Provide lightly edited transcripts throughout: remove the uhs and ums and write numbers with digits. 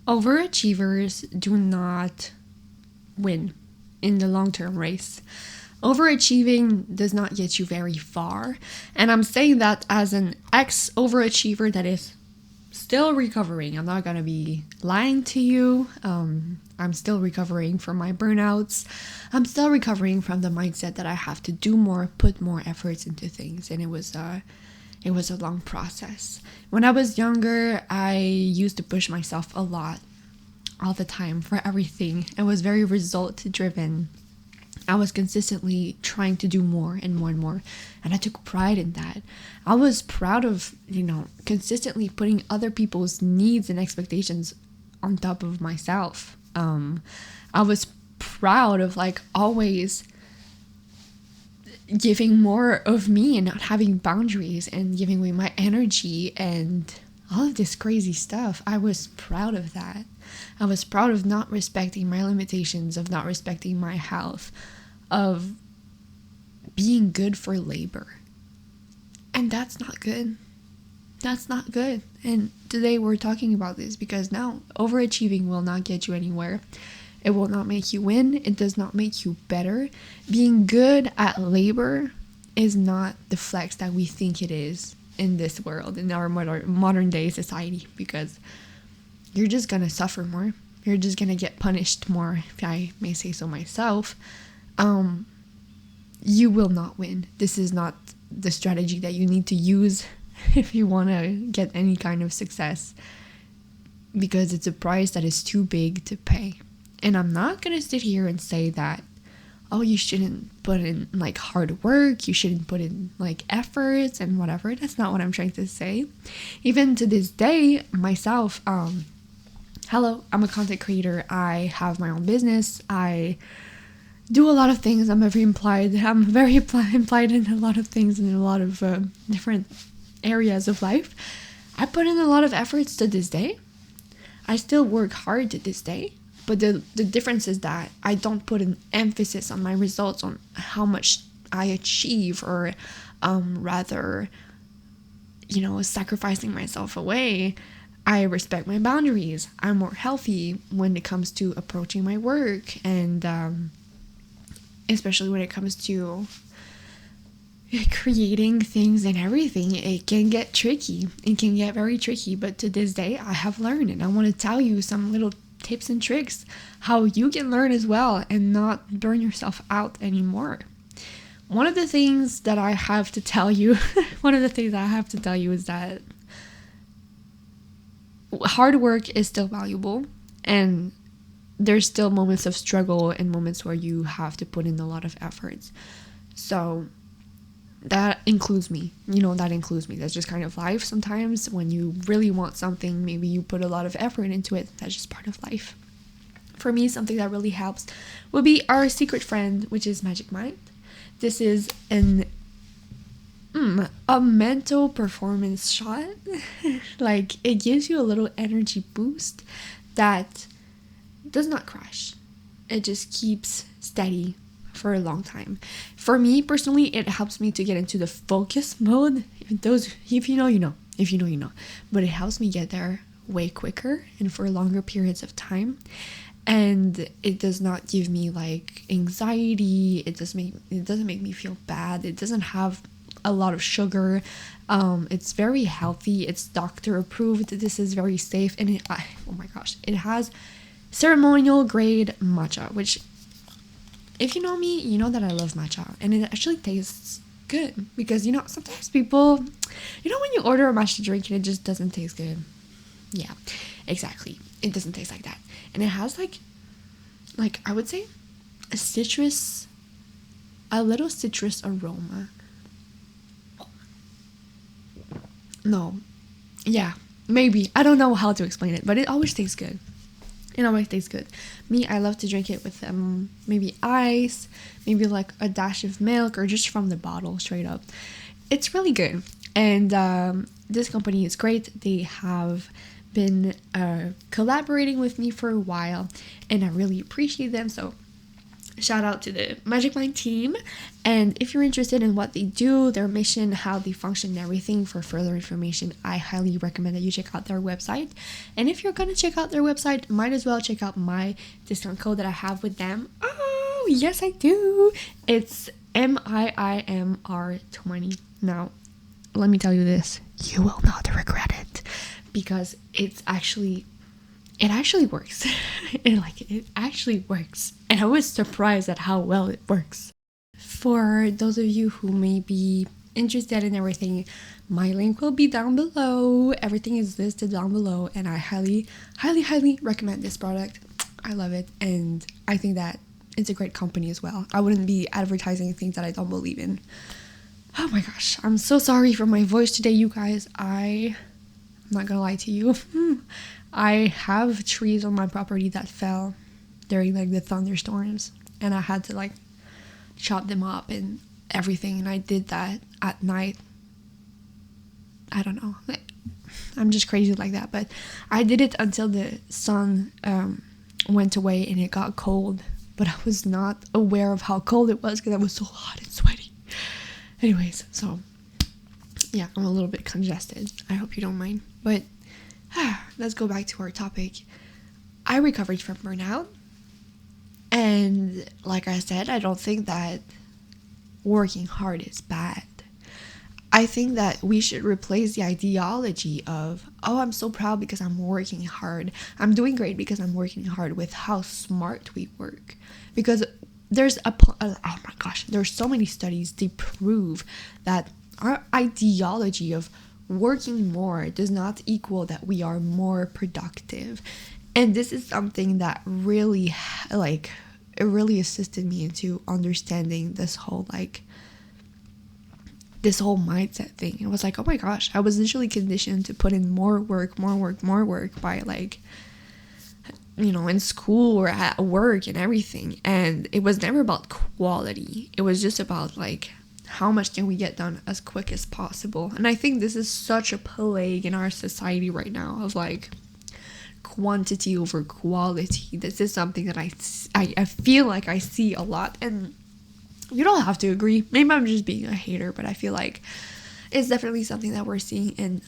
Overachievers do not win in the long-term race. Overachieving does not get you very far. And I'm saying that as an ex-overachiever that is still recovering. I'm not going to be lying to you. I'm still recovering from my burnouts. I'm still recovering from the mindset that I have to do more, put more efforts into things. And it was a long process. When I was younger, I used to push myself a lot, all the time, for everything. I was very result driven. I was consistently trying to do more and more and more, and I took pride in that. I was proud of, consistently putting other people's needs and expectations on top of myself. I was proud of always giving more of me and not having boundaries and giving away my energy and all of this crazy stuff. I was proud of that. I was proud of not respecting my limitations, of not respecting my health, of being good for labor. And that's not good. That's not good. And today we're talking about this because now overachieving will not get you anywhere. It will not make you win. It does not make you better. Being good at labor is not the flex that we think it is in this world, in our modern day society, because you're just gonna suffer more. You're just gonna get punished more, if I may say so myself. You will not win. This is not the strategy that you need to use if you want to get any kind of success, because it's a price that is too big to pay. And I'm not gonna sit here and say that, oh, you shouldn't put in hard work, you shouldn't put in efforts and whatever. That's not what I'm trying to say. Even to this day, myself, hello, I'm a content creator. I have my own business. I do a lot of things. I'm very implied in a lot of things and in a lot of different areas of life. I put in a lot of efforts to this day. I still work hard to this day. But the difference is that I don't put an emphasis on my results, on how much I achieve, or rather, sacrificing myself away. I respect my boundaries. I'm more healthy when it comes to approaching my work, and especially when it comes to creating things and everything. It can get tricky. It can get very tricky. But to this day, I have learned, and I want to tell you some little tips and tricks how you can learn as well and not burn yourself out anymore. One of the things that I have to tell you is that hard work is still valuable, and there's still moments of struggle and moments where you have to put in a lot of efforts. So that includes me. That's just kind of life. Sometimes when you really want something, maybe you put a lot of effort into it. That's just part of life. For me, something that really helps would be our secret friend, which is Magic Mind. This is a mental performance shot. It gives you a little energy boost that does not crash. It just keeps steady for a long time. For me personally, it helps me to get into the focus mode. If you know, you know. If you know, you know. But it helps me get there way quicker and for longer periods of time. And it does not give me anxiety. It doesn't make me feel bad. It doesn't have a lot of sugar. It's very healthy. It's doctor approved. This is very safe, and it has ceremonial grade matcha, which, if you know me, you know that I love matcha, and it actually tastes good, because sometimes people, when you order a matcha drink and it just doesn't taste good. Yeah, exactly. It doesn't taste like that, and it has I would say a little citrus aroma. No, yeah, maybe, I don't know how to explain it, but it always tastes good. It always tastes good. Me, I love to drink it with maybe ice, maybe a dash of milk, or just from the bottle straight up. It's really good. And this company is great. They have been collaborating with me for a while, and I really appreciate them. So shout out to the Magic Mind team. And if you're interested in what they do, their mission, how they function, and everything, for further information, I highly recommend that you check out their website. And if you're gonna check out their website, might as well check out my discount code that I have with them. Oh yes, I do. It's MIIMR20. Now let me tell you this, you will not regret it, because it actually works. It actually works, and I was surprised at how well it works. For those of you who may be interested in everything, my link will be down below. Everything is listed down below, and I highly recommend this product. I love it, and I think that it's a great company as well. I wouldn't be advertising things that I don't believe in. Oh my gosh, I'm so sorry for my voice today, you guys. I'm not gonna lie to you. I have trees on my property that fell during the thunderstorms, and I had to chop them up and everything, and I did that at night. I don't know, I'm just crazy like that, but I did it until the sun went away and it got cold, but I was not aware of how cold it was because I was so hot and sweaty. Anyways, so yeah, I'm a little bit congested. I hope you don't mind. But let's go back to our topic. I recovered from burnout. And like I said, I don't think that working hard is bad. I think that we should replace the ideology of, oh, I'm so proud because I'm working hard. I'm doing great because I'm working hard, with how smart we work. Because there's oh my gosh, there's so many studies to prove that our ideology of working more does not equal that we are more productive. And this is something that really it really assisted me into understanding this whole mindset thing. It was like, oh my gosh, I was literally conditioned to put in more work by in school or at work and everything. And it was never about quality. It was just about how much can we get done as quick as possible. And I think this is such a plague in our society right now of quantity over quality. This is something that I feel like I see a lot, and you don't have to agree. Maybe I'm just being a hater, but I feel like it's definitely something that we're seeing in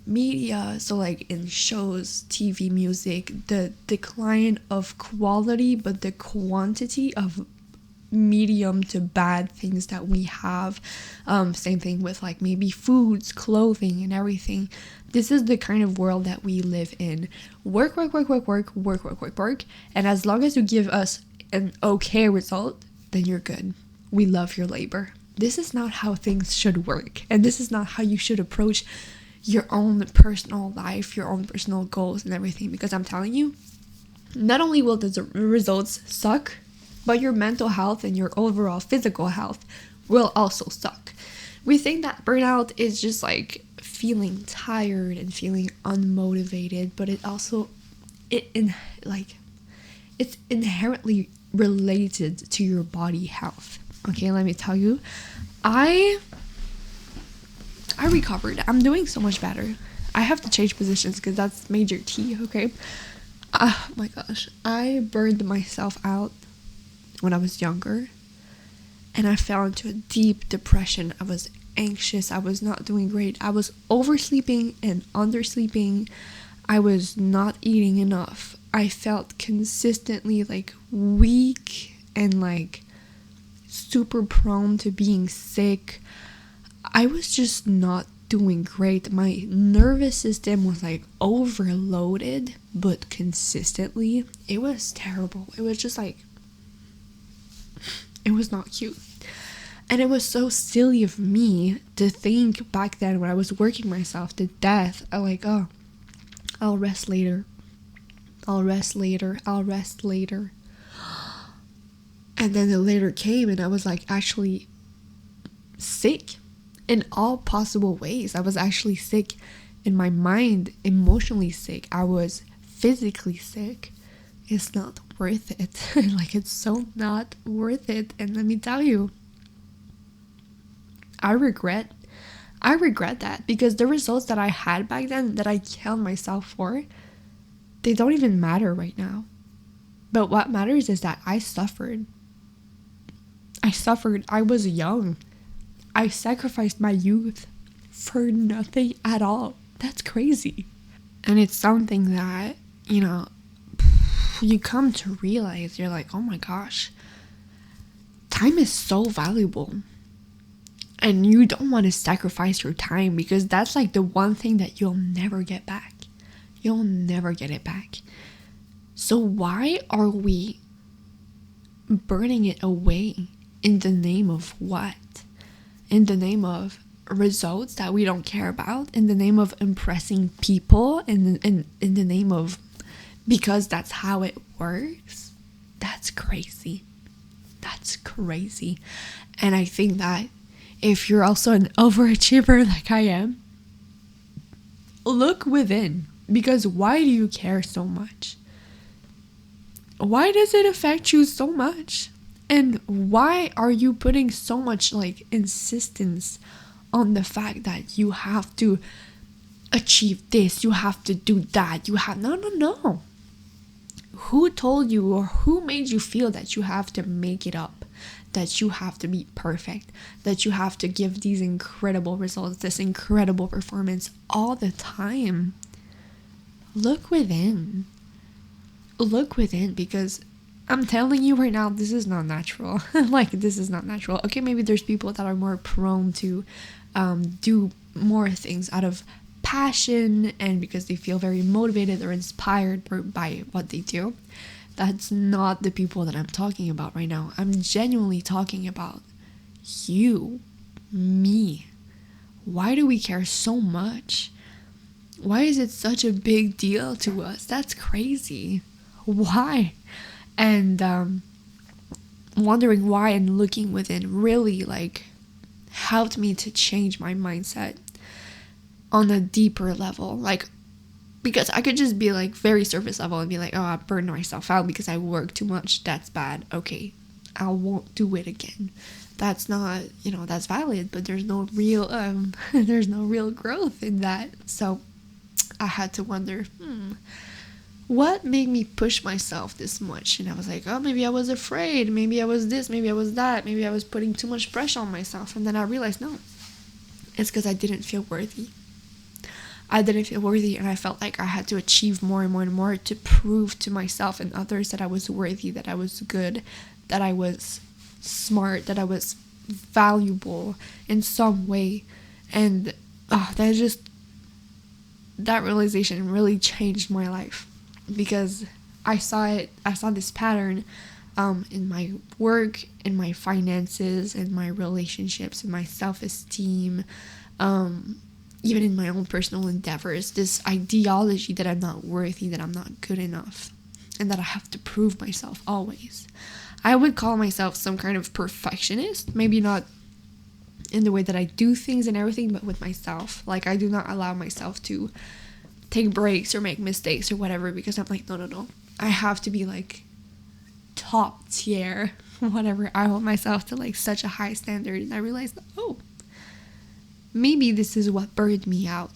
media. So in shows, TV, music, the decline of quality, but the quantity of medium to bad things that we have. Same thing with maybe foods, clothing, and everything. This is the kind of world that we live in. Work, and as long as you give us an okay result, then you're good. We love your labor. This is not how things should work, and this is not how you should approach your own personal life, your own personal goals and everything, because I'm telling you, not only will the results suck, but your mental health and your overall physical health will also suck. We think that burnout is just feeling tired and feeling unmotivated, but it's inherently related to your body health. Okay, let me tell you, I recovered. I'm doing so much better. I have to change positions because that's major T, okay? Oh my gosh, I burned myself out when I was younger, and I fell into a deep depression. I was anxious. I was not doing great. I was oversleeping and undersleeping. I was not eating enough. I felt consistently weak and super prone to being sick. I was just not doing great. My nervous system was overloaded, but consistently. It was terrible. It was just it was not cute. And it was so silly of me to think back then when I was working myself to death. I'll rest later. I'll rest later. And then the later came, and I was actually sick in all possible ways. I was actually sick in my mind, emotionally sick. I was physically sick. It's not worth it. It's so not worth it. And let me tell you, I regret that, because the results that I had back then that I killed myself for, they don't even matter right now. But what matters is that I suffered. I suffered. I was young. I sacrificed my youth for nothing at all. That's crazy. And it's something that, you come to realize. You're like, oh my gosh, time is so valuable. And you don't want to sacrifice your time, because that's like the one thing that you'll never get back. You'll never get it back. So why are we burning it away in the name of what? In the name of results that we don't care about, in the name of impressing people, in the name of, because that's how it works. That's crazy. That's crazy. And I think that if you're also an overachiever like I am, look within. Because why do you care so much? Why does it affect you so much? And why are you putting so much insistence on the fact that you have to achieve this, you have to do that, no. Who told you, or who made you feel that you have to make it up, that you have to be perfect, that you have to give these incredible results, this incredible performance all the time? Look within. Look within, because I'm telling you right now, this is not natural. This is not natural. Okay, maybe there's people that are more prone to do more things out of passion and because they feel very motivated or inspired by what they do. That's not the people that I'm talking about right now. I'm genuinely talking about you, me. Why do we care so much? Why is it such a big deal to us? That's crazy. Why? And wondering why and looking within really helped me to change my mindset on a deeper level. Because I could just be very surface level and be like, oh, I burned myself out because I work too much. That's bad. Okay, I won't do it again. That's not, that's valid, but there's no real there's no real growth in that. So I had to wonder, what made me push myself this much? And I was like, oh, maybe I was afraid, maybe I was this, maybe I was that, maybe I was putting too much pressure on myself. And then I realized, no, it's because I didn't feel worthy. I didn't feel worthy, and I felt like I had to achieve more and more and more to prove to myself and others that I was worthy, that I was good, that I was smart, that I was valuable in some way. And that realization really changed my life, because I saw this pattern in my work, in my finances, in my relationships, in my self-esteem, even in my own personal endeavors, this ideology that I'm not worthy, that I'm not good enough, and that I have to prove myself always. I would call myself some kind of perfectionist, maybe not in the way that I do things and everything, but with myself. I do not allow myself to take breaks or make mistakes or whatever, because I'm like, no. I have to be top tier, whatever. I hold myself to such a high standard, and I realized, maybe this is what burned me out.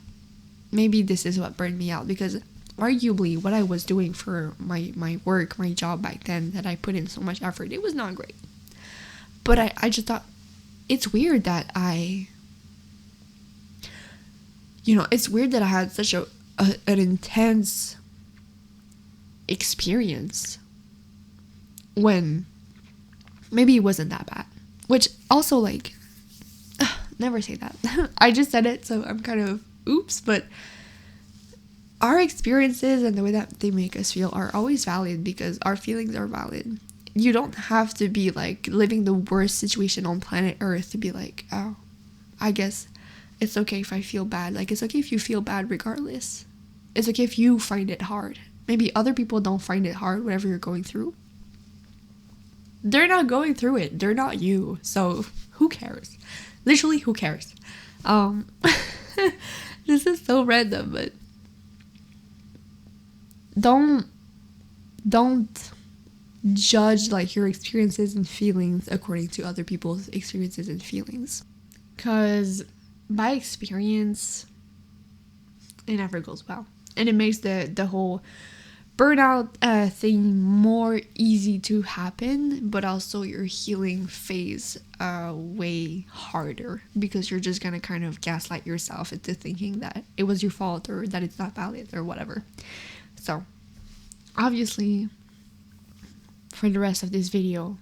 Because arguably what I was doing for my work, my job back then, that I put in so much effort, it was not great. But I just thought, it's weird that it's weird that I had such an intense experience when maybe it wasn't that bad. Which also never say that. I just said it, so I'm kind of oops, but our experiences and the way that they make us feel are always valid, because our feelings are valid. You don't have to be living the worst situation on planet Earth to be oh, I guess it's okay if I feel bad. It's okay if you feel bad regardless. It's okay if you find it hard. Maybe other people don't find it hard, whatever you're going through. They're not going through it. They're not you. So who cares? Literally, who cares? This is so random, but don't judge your experiences and feelings according to other people's experiences and feelings, because by experience, it never goes well, and it makes the whole burnout thing more easy to happen, but also your healing phase way harder, because you're just gonna kind of gaslight yourself into thinking that it was your fault or that it's not valid or whatever. So obviously, for the rest of this video,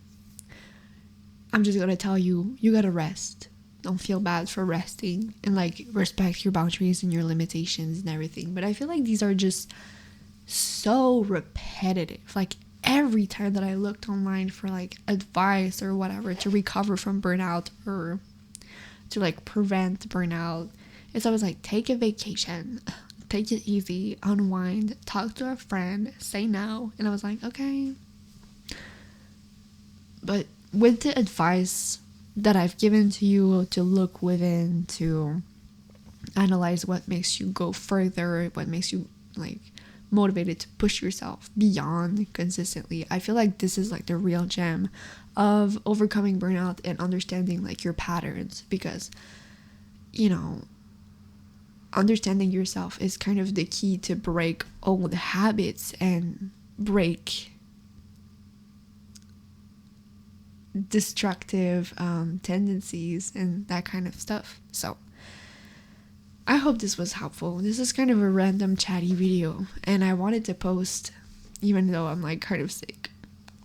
I'm just gonna tell you, you gotta rest. Don't feel bad for resting, and like respect your boundaries and your limitations and everything. But I feel like these are just so repetitive. Like every time that I looked online for like advice or whatever to recover from burnout or to like prevent burnout, it's always like, take a vacation, take it easy, unwind, talk to a friend, say no. And I was like, okay. But with the advice that I've given to you to look within, to analyze what makes you go further, what makes you like motivated to push yourself beyond consistently, I feel like this is like the real gem of overcoming burnout and understanding like your patterns, because you know, understanding yourself is kind of the key to break old habits and break destructive tendencies and that kind of stuff. So I hope this was helpful. This is kind of a random chatty video, and I wanted to post even though I'm like kind of sick.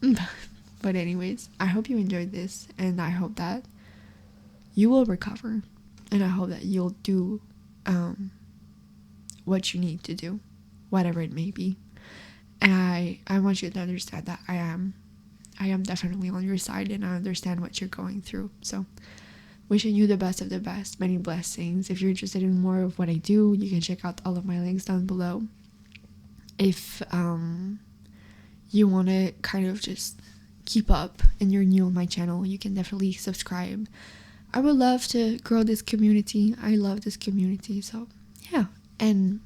But anyways, I hope you enjoyed this, and I hope that you will recover, and I hope that you'll do what you need to do, whatever it may be. And I want you to understand that I am definitely on your side, and I understand what you're going through. So wishing you the best of the best, many blessings. If you're interested in more of what I do, you can check out all of my links down below. If you want to kind of just keep up and you're new on my channel, you can definitely subscribe. I would love to grow this community. I love this community. So yeah. And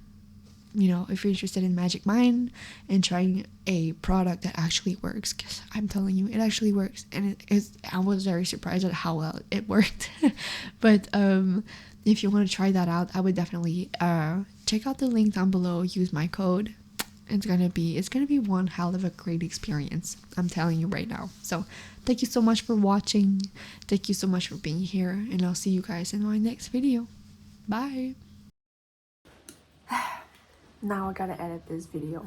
you know, if you're interested in Magic Mind and trying a product that actually works, because I'm telling you, it actually works, and I was very surprised at how well it worked. But if you want to try that out, I would definitely check out the link down below. Use my code. It's gonna be one hell of a great experience, I'm telling you right now. So thank you so much for watching. Thank you so much for being here, and I'll see you guys in my next video. Bye. Now I gotta edit this video.